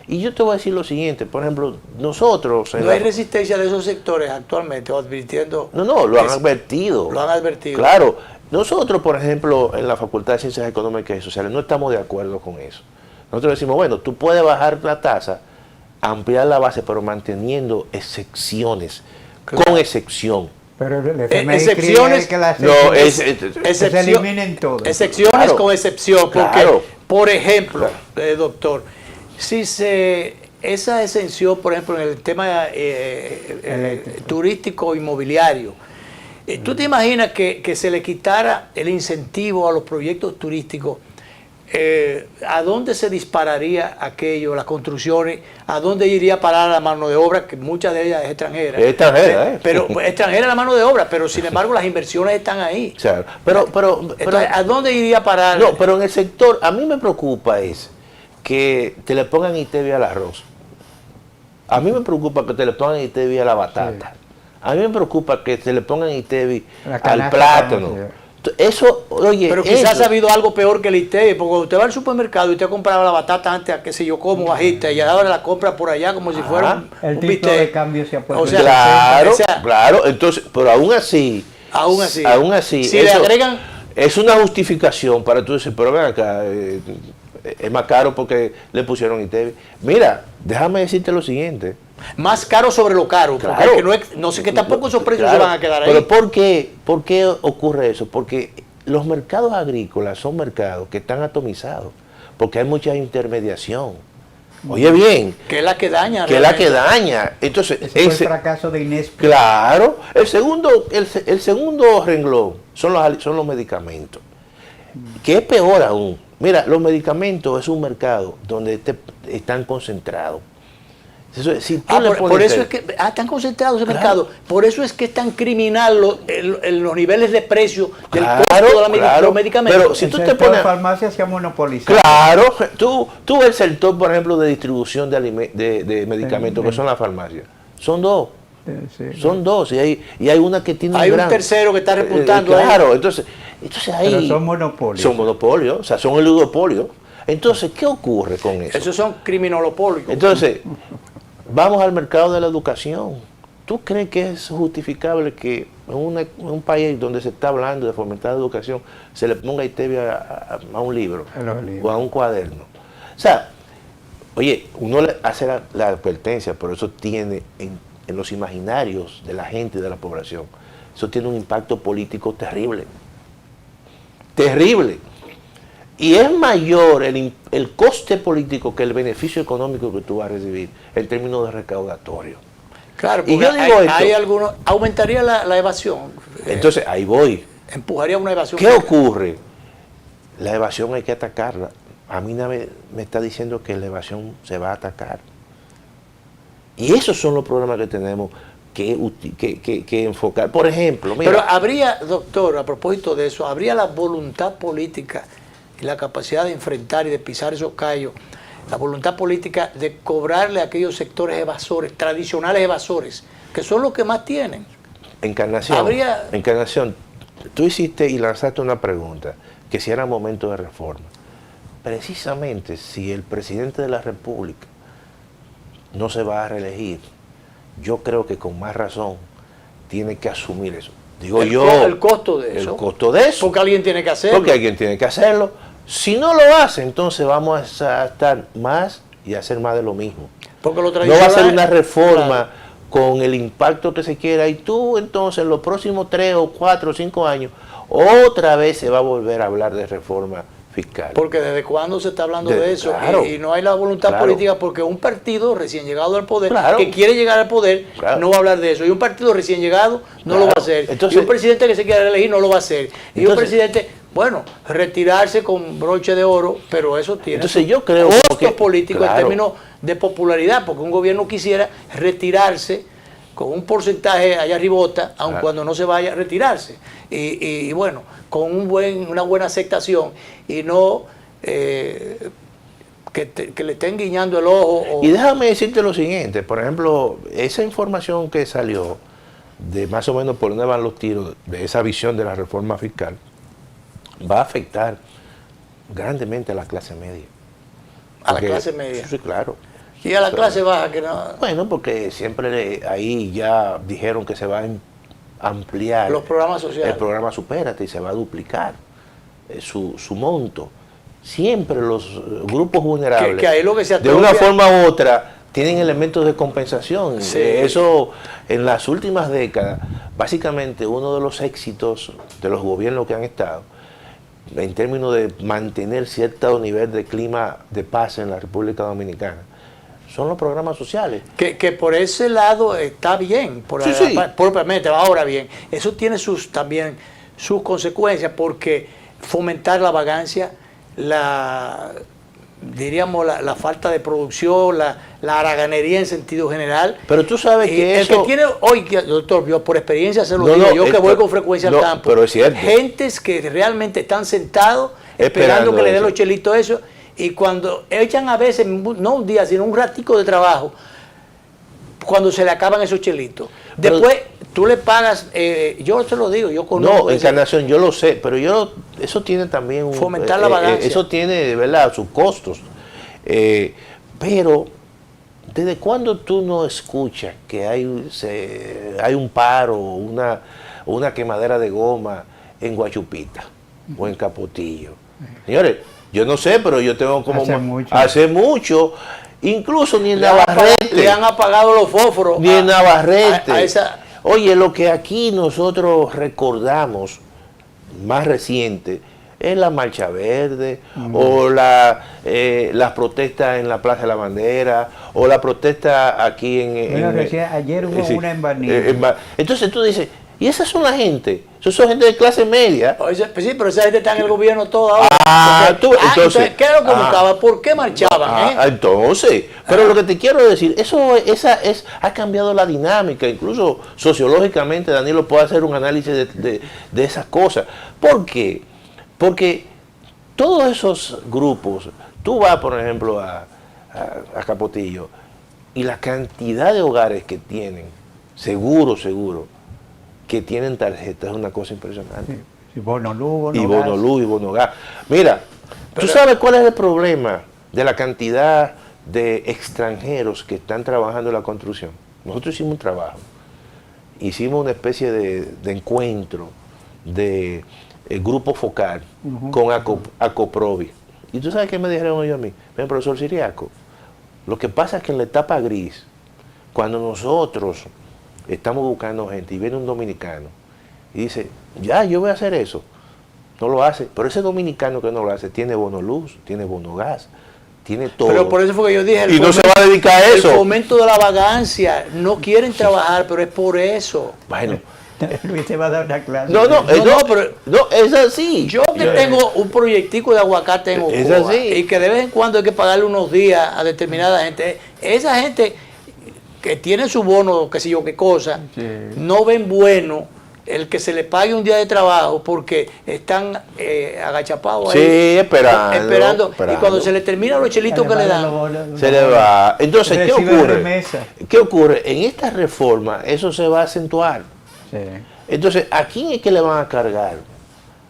Y yo te voy a decir lo siguiente, por ejemplo, nosotros... ¿No hay resistencia de esos sectores actualmente o advirtiendo? No, lo han advertido. Lo han advertido. Claro, nosotros, por ejemplo, en la Facultad de Ciencias Económicas y Sociales no estamos de acuerdo con eso. Nosotros decimos, bueno, tú puedes bajar la tasa, ampliar la base, pero manteniendo excepciones, con excepción. Pero excepciones que las se eliminen todas. Excepciones claro, con excepción, porque, claro, por ejemplo, doctor, si esa exención, por ejemplo, en el tema turístico inmobiliario, ¿tú te imaginas que se le quitara el incentivo a los proyectos turísticos? ¿A dónde se dispararía aquello, las construcciones? ¿A dónde iría a parar la mano de obra? Que muchas de ellas es extranjera. Es extranjera, pero extranjera la mano de obra, pero sin embargo las inversiones están ahí. Claro. Pero ¿a dónde iría a parar? No, pero en el sector, a mí me preocupa es que te le pongan ITEVI al arroz. A mí me preocupa que te le pongan ITEVI a la batata. Sí. A mí me preocupa que te le pongan ITEVI al plátano. Eso, oye, pero quizás ha habido algo peor que el ITEVI, porque cuando usted va al supermercado y usted compraba la batata antes a qué sé yo cómo bajista y ahora la compra por allá como si fuera el tipo de cambio se ha puesto. O sea, claro, entonces, pero aún así, si le agregan, es una justificación para tú decir, pero ven acá, es más caro porque le pusieron ITEVI. Mira, déjame decirte lo siguiente. Más caro sobre lo caro, claro, porque no sé que tampoco esos precios se van a quedar ahí. Pero ¿por qué ocurre eso? Porque los mercados agrícolas son mercados que están atomizados, porque hay mucha intermediación. Oye bien. Que es la que daña. Que es la que daña. Entonces, ese fue el fracaso de Inés. Claro. El segundo renglón son los medicamentos. Que es peor aún. Mira, los medicamentos es un mercado donde están concentrados. Eso, si por eso es que están concentrados en el mercado. Por eso es que es tan criminal los niveles de precio del costo de los medicamentos. Pero si tú te pones, farmacia se ha monopolizado. Claro, tú el sector, por ejemplo, de distribución de medicamentos, que son las farmacias, son dos. Son dos, y hay una que tiene un tercero que está repuntando claro, ahí. Entonces ahí pero son monopolios. Son monopolios, o sea, son oligopolios. Entonces, ¿qué ocurre con eso? Esos son criminolopolios. Entonces, vamos al mercado de la educación. ¿Tú crees que es justificable que en un país donde se está hablando de fomentar la educación se le ponga ITEVI a un libro o a un cuaderno? O sea, oye, uno le hace la advertencia, pero eso tiene en los imaginarios de la gente y de la población, eso tiene un impacto político terrible. Terrible. Y es mayor el coste político que el beneficio económico que tú vas a recibir en términos de recaudatorio. Claro, porque y yo digo hay algunos, aumentaría la evasión. Entonces, ahí voy. Empujaría una evasión. ¿Qué ocurre? La evasión hay que atacarla. A mí nadie me está diciendo que la evasión se va a atacar. Y esos son los problemas que tenemos que enfocar. Por ejemplo, mira. Pero habría, doctor, a propósito de eso, habría la voluntad política y la capacidad de enfrentar y de pisar esos callos, la voluntad política de cobrarle a aquellos sectores evasores, tradicionales evasores, que son los que más tienen. Encarnación, tú hiciste y lanzaste una pregunta, que si era momento de reforma. Precisamente si el presidente de la República no se va a reelegir, yo creo que con más razón tiene que asumir eso. Digo el costo de eso. El costo de eso. Porque alguien tiene que hacerlo. Porque alguien tiene que hacerlo. Si no lo hace, entonces vamos a estar más y a hacer más de lo mismo. Porque lo No va a tradicional ser una reforma claro, con el impacto que se quiera y tú entonces en los próximos 3 o 4 o 5 años otra vez se va a volver a hablar de reforma fiscal. Porque desde cuándo se está hablando de eso, claro, y no hay la voluntad claro, política, porque un partido recién llegado al poder, claro, que quiere llegar al poder, claro, no va a hablar de eso, y un partido recién llegado no lo va a hacer, entonces, y un presidente que se quiere elegir no lo va a hacer, y entonces, un presidente, bueno, retirarse con broche de oro, pero eso tiene entonces yo creo costos políticos claro, en términos de popularidad, porque un gobierno quisiera retirarse con un porcentaje allá arribota, aun cuando no se vaya a retirarse, y bueno, con una buena aceptación, y no que le estén guiñando el ojo. Y déjame decirte lo siguiente, por ejemplo, esa información que salió de más o menos por dónde van los tiros, de esa visión de la reforma fiscal, va a afectar grandemente a la clase media. A la clase media. Sí, claro. Y a la clase baja, que no. Bueno, porque siempre ahí ya dijeron que se va a ampliar los programas sociales. El programa Supérate y se va a duplicar su monto. Siempre los grupos vulnerables, que ahí lo que se de una forma u otra, tienen elementos de compensación. Sí. Eso en las últimas décadas, básicamente uno de los éxitos de los gobiernos que han estado, en términos de mantener cierto nivel de clima de paz en la República Dominicana, son los programas sociales. Que por ese lado está bien, Sí. propiamente, ahora bien, eso tiene también sus consecuencias, porque fomentar la vagancia, diríamos la falta de producción, la haraganería en sentido general. Pero tú sabes que el eso... que tiene hoy, doctor, yo por experiencia se lo No, digo, no, yo que voy con frecuencia al campo, pero es cierto. gentes que realmente están sentados esperando que le den los chelitos eso, y cuando echan a veces, no un día, sino un ratico de trabajo, cuando se le acaban esos chelitos. Después tú le pagas, yo te lo digo, yo conozco. No, Encarnación, yo lo sé, pero eso tiene también fomentar la vagancia. Eso tiene, de verdad, sus costos. Pero, ¿desde cuándo tú no escuchas que hay un paro, una quemadera de goma en Guachupita o en Capotillo? Señores, yo no sé, pero yo tengo como... Hace mucho. Incluso ni en Navarrete. Le han apagado los fósforos. Ni en Navarrete. Oye, lo que aquí nosotros recordamos, más reciente, es la Marcha Verde, o las protestas en la Plaza de la Bandera, o la protesta aquí ayer hubo una en Baní. Entonces tú dices, ¿y esas son la gente? Son gente de clase media. Sí, pero esa gente está en el gobierno todo ahora. Entonces, ¿qué es lo que buscaba? ¿Por qué marchaban? Entonces, pero lo que te quiero decir, ha cambiado la dinámica, incluso sociológicamente Danilo puede hacer un análisis de esas cosas. ¿Por qué? Porque todos esos grupos, tú vas por ejemplo a Capotillo, y la cantidad de hogares que tienen, seguro, que tienen tarjetas, es una cosa impresionante. Y Bonoluz, y Bonogás. Mira, ¿tú sabes cuál es el problema de la cantidad de extranjeros que están trabajando en la construcción? Nosotros hicimos un trabajo, hicimos una especie de encuentro de grupo focal con Acoprovi. ¿Y tú sabes qué me dijeron ellos a mí? Ven, profesor Siriaco, lo que pasa es que en la etapa gris, cuando nosotros estamos buscando gente y viene un dominicano y dice, ya, yo voy a hacer eso, no lo hace, pero ese dominicano que no lo hace tiene bonoluz, tiene bonogás, tiene todo. Pero por eso fue que yo dije, y no se va a dedicar a eso. El fomento de la vagancia, no quieren trabajar, pero es por eso. Bueno, Luis te va a dar una clase. No, es así. Yo que tengo un proyectico de aguacate en Ocoa, es así. Y que de vez en cuando hay que pagarle unos días a determinada gente, esa gente que tiene su bono, qué sé yo qué cosa, no ven bueno el que se le pague un día de trabajo porque están agachapados ahí, esperando. Y cuando se le terminan los chelitos que le dan, se le va. Entonces, ¿qué ocurre? En esta reforma eso se va a acentuar. Entonces, ¿a quién es que le van a cargar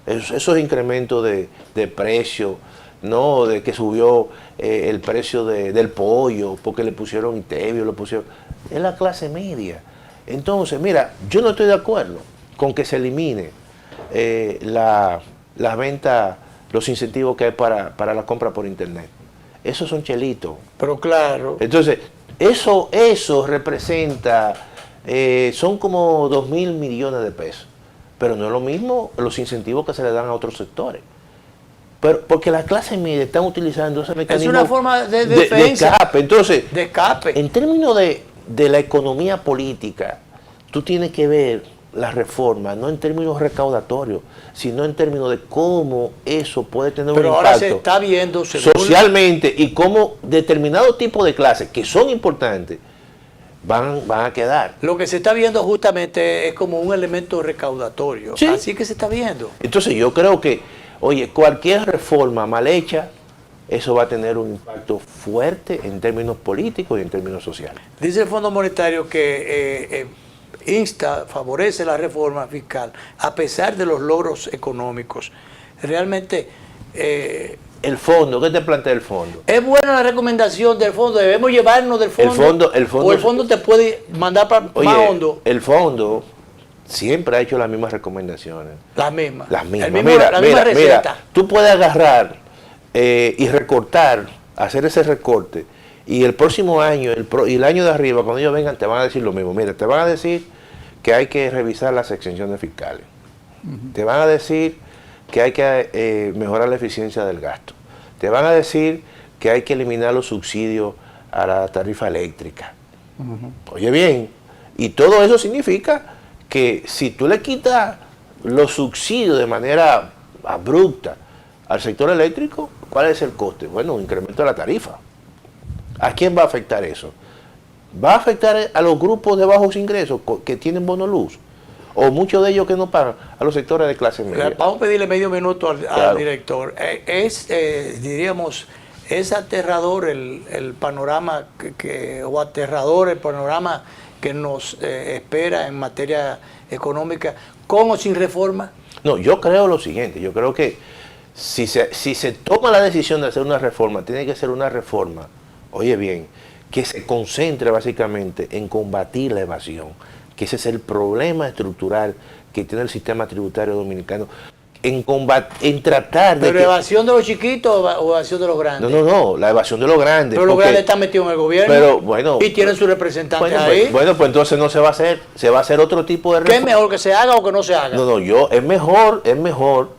esos incrementos de precio? No, de que subió el precio del pollo porque le pusieron Itebio, es la clase media. Entonces, mira, yo no estoy de acuerdo con que se elimine la venta los incentivos que hay para la compra por internet. Esos son chelitos. Pero claro. Entonces, eso representa, son como 2.000 millones de pesos. Pero no es lo mismo los incentivos que se le dan a otros sectores. Pero porque la clase media están utilizando ese mecanismo. Es una forma de defensa. De escape. Entonces, de escape. En términos de la economía política, tú tienes que ver la reforma, no en términos recaudatorios, sino en términos de cómo eso puede tener Pero un ahora impacto se está viendo socialmente y cómo determinado tipo de clases que son importantes van a quedar. Lo que se está viendo justamente es como un elemento recaudatorio. ¿Sí? Así que se está viendo. Entonces yo creo que, oye, cualquier reforma mal hecha, eso va a tener un impacto fuerte en términos políticos y en términos sociales. Dice el Fondo Monetario que favorece la reforma fiscal a pesar de los logros económicos. Realmente... el fondo, ¿qué te plantea el fondo? Es buena la recomendación del fondo, debemos llevarnos del fondo. El fondo o el fondo te puede mandar para más hondo. El fondo siempre ha hecho las mismas recomendaciones. Las mismas. Las mismas. La misma receta. Mira, tú puedes agarrar y recortar, hacer ese recorte, y el próximo año, y el año de arriba, cuando ellos vengan, te van a decir lo mismo. Mira, te van a decir que hay que revisar las exenciones fiscales. Te van a decir que hay que mejorar la eficiencia del gasto. Te van a decir que hay que eliminar los subsidios a la tarifa eléctrica. Oye bien, y todo eso significa que si tú le quitas los subsidios de manera abrupta al sector eléctrico, ¿cuál es el coste? Bueno, un incremento de la tarifa. ¿A quién va a afectar eso? ¿Va a afectar a los grupos de bajos ingresos que tienen bono luz? O muchos de ellos que no pagan, a los sectores de clase media. Vamos a pedirle medio minuto al director. Diríamos, es aterrador el panorama o aterrador el panorama que nos espera en materia económica, con o sin reforma. No, yo creo lo siguiente, yo creo que si se toma la decisión de hacer una reforma, tiene que ser una reforma, oye bien, que se concentre básicamente en combatir la evasión, que ese es el problema estructural que tiene el sistema tributario dominicano, en tratar de... ¿Pero evasión de los chiquitos o evasión de los grandes? No, la evasión de los grandes. Pero los grandes están metidos en el gobierno, pero, bueno, y tienen su representante ahí. Pues entonces no se va a hacer, se va a hacer otro tipo de reforma. ¿Qué es mejor, que se haga o que no se haga? No, es mejor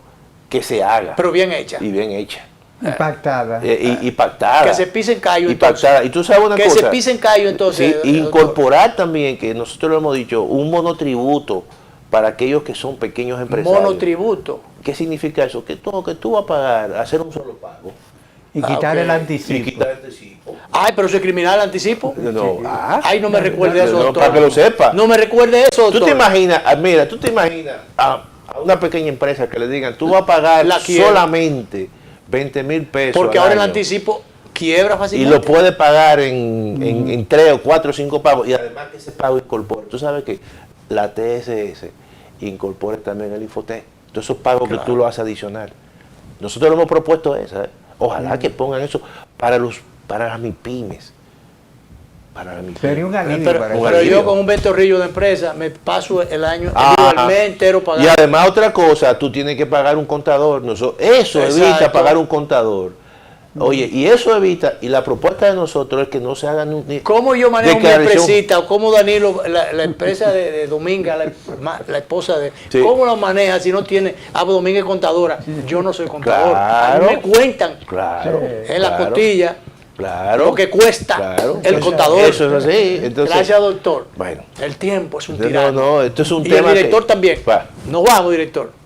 que se haga. Pero bien hecha. Y bien hecha. Y pactada. Y pactada. Que se pisen callo, entonces. Pactada. Y tú sabes una cosa. Que se pisen callo, entonces. Sí, incorporar también, que nosotros lo hemos dicho, un monotributo para aquellos que son pequeños empresarios. Monotributo. ¿Qué significa eso? Que tú vas a pagar, hacer un solo pago. Y quitar el anticipo. Y quitar el anticipo. Ay, pero eso es criminal, el anticipo. No. Ay, no me recuerde eso, doctor. Para que lo sepa. No me recuerde eso, doctor. Tú te imaginas a una pequeña empresa que le digan, tú vas a pagar solamente 20,000 pesos. Porque ahora el anticipo quiebra fácilmente. Y lo puede pagar en 3 o 4 o 5 pagos. Y además que ese pago incorpore. Tú sabes que la TSS incorpora también el Infotec. Todos esos pagos que tú lo haces adicional. Nosotros lo hemos propuesto esa. Ojalá que pongan eso para las MIPYMES. Sería un alivio pero yo con un ventorrillo de empresa me paso el año, el mes entero pagando. Y además otra cosa, tú tienes que pagar un contador. Eso evita pagar un contador. Oye, y eso evita, y la propuesta de nosotros es que no se hagan un... ¿Cómo yo manejo mi empresita? O cómo Danilo, la empresa de Dominga, la esposa de... Sí. ¿Cómo lo maneja si no tiene... Dominga es contadora. Yo no soy contador. Claro, a mí me cuentan en la costilla lo que cuesta el contador. Eso es así. Entonces, gracias, doctor. Bueno. El tiempo es un tirano. No, esto es un y tema el director también. Nos vamos, director.